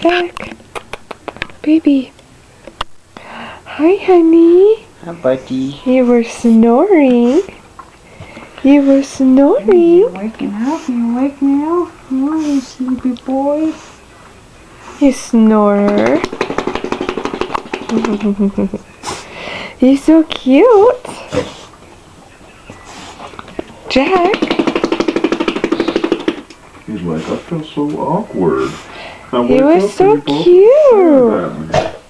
Jack. Baby. Hi, honey. Hi, buddy. You were snoring. You were snoring. You waking up? You awake now? Oh, you sleepy boy. You snorer. You're so cute. Jack. He's like, I feel so awkward. Now He wake was up so and you both cute. stare at me.